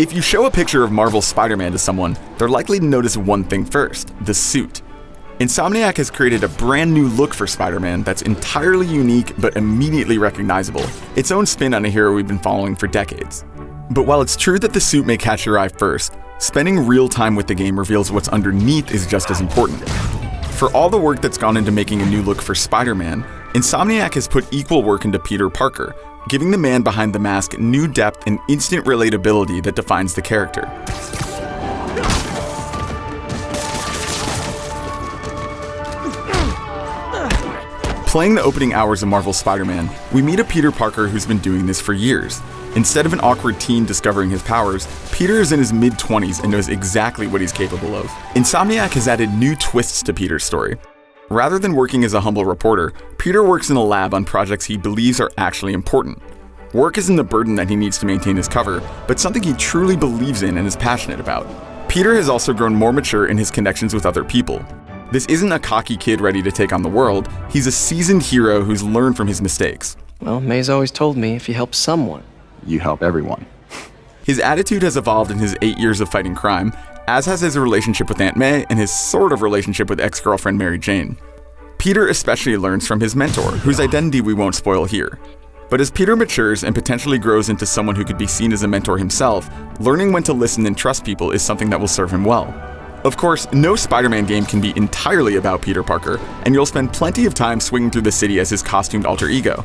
If you show a picture of Marvel's Spider-Man to someone, they're likely to notice one thing first: the suit. Insomniac has created a brand new look for Spider-Man that's entirely unique but immediately recognizable, its own spin on a hero we've been following for decades. But while it's true that the suit may catch your eye first, spending real time with the game reveals what's underneath is just as important. For all the work that's gone into making a new look for Spider-Man, Insomniac has put equal work into Peter Parker, giving the man behind the mask new depth and instant relatability that defines the character. Playing the opening hours of Marvel's Spider-Man, we meet a Peter Parker who's been doing this for years. Instead of an awkward teen discovering his powers, Peter is in his mid-20s and knows exactly what he's capable of. Insomniac has added new twists to Peter's story. Rather than working as a humble reporter, Peter works in a lab on projects he believes are actually important. Work isn't a burden that he needs to maintain his cover, but something he truly believes in and is passionate about. Peter has also grown more mature in his connections with other people. This isn't a cocky kid ready to take on the world, he's a seasoned hero who's learned from his mistakes. Well, May's always told me if you help someone, you help everyone. His attitude has evolved in his 8 years of fighting crime, as has his relationship with Aunt May and his sort of relationship with ex-girlfriend Mary Jane. Peter especially learns from his mentor, whose identity we won't spoil here. But as Peter matures and potentially grows into someone who could be seen as a mentor himself, learning when to listen and trust people is something that will serve him well. Of course, no Spider-Man game can be entirely about Peter Parker, and you'll spend plenty of time swinging through the city as his costumed alter ego.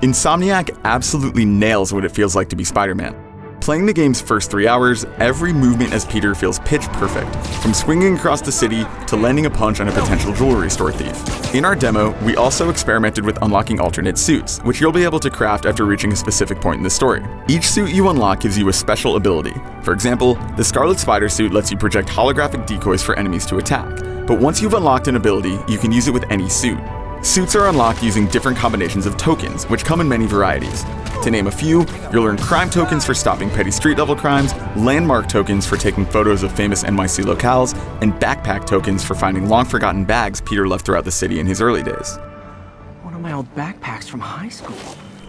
Insomniac absolutely nails what it feels like to be Spider-Man. Playing the game's first 3 hours, every movement as Peter feels pitch perfect, from swinging across the city to landing a punch on a potential jewelry store thief. In our demo, we also experimented with unlocking alternate suits, which you'll be able to craft after reaching a specific point in the story. Each suit you unlock gives you a special ability. For example, the Scarlet Spider suit lets you project holographic decoys for enemies to attack, but once you've unlocked an ability, you can use it with any suit. Suits are unlocked using different combinations of tokens, which come in many varieties. To name a few, you'll earn crime tokens for stopping petty street-level crimes, landmark tokens for taking photos of famous NYC locales, and backpack tokens for finding long-forgotten bags Peter left throughout the city in his early days. one of my old backpacks from high school.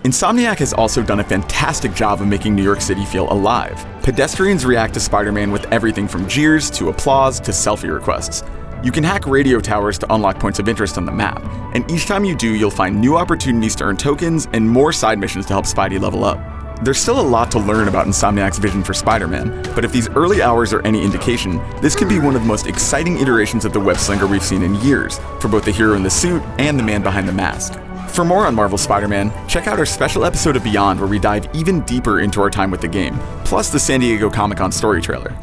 Insomniac has also done a fantastic job of making New York City feel alive. Pedestrians react to Spider-Man with everything from jeers to applause to selfie requests. You can hack radio towers to unlock points of interest on the map, and each time you do, you'll find new opportunities to earn tokens and more side missions to help Spidey level up. There's still a lot to learn about Insomniac's vision for Spider-Man, but if these early hours are any indication, this could be one of the most exciting iterations of the web-slinger we've seen in years, for both the hero in the suit and the man behind the mask. For more on Marvel's Spider-Man, check out our special episode of Beyond where we dive even deeper into our time with the game, plus the San Diego Comic-Con story trailer.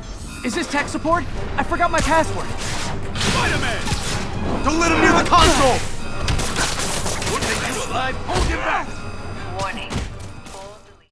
Is this tech support? I forgot my password. Spider-Man! Don't let him near the console! We'll take you alive. Hold him back! Warning.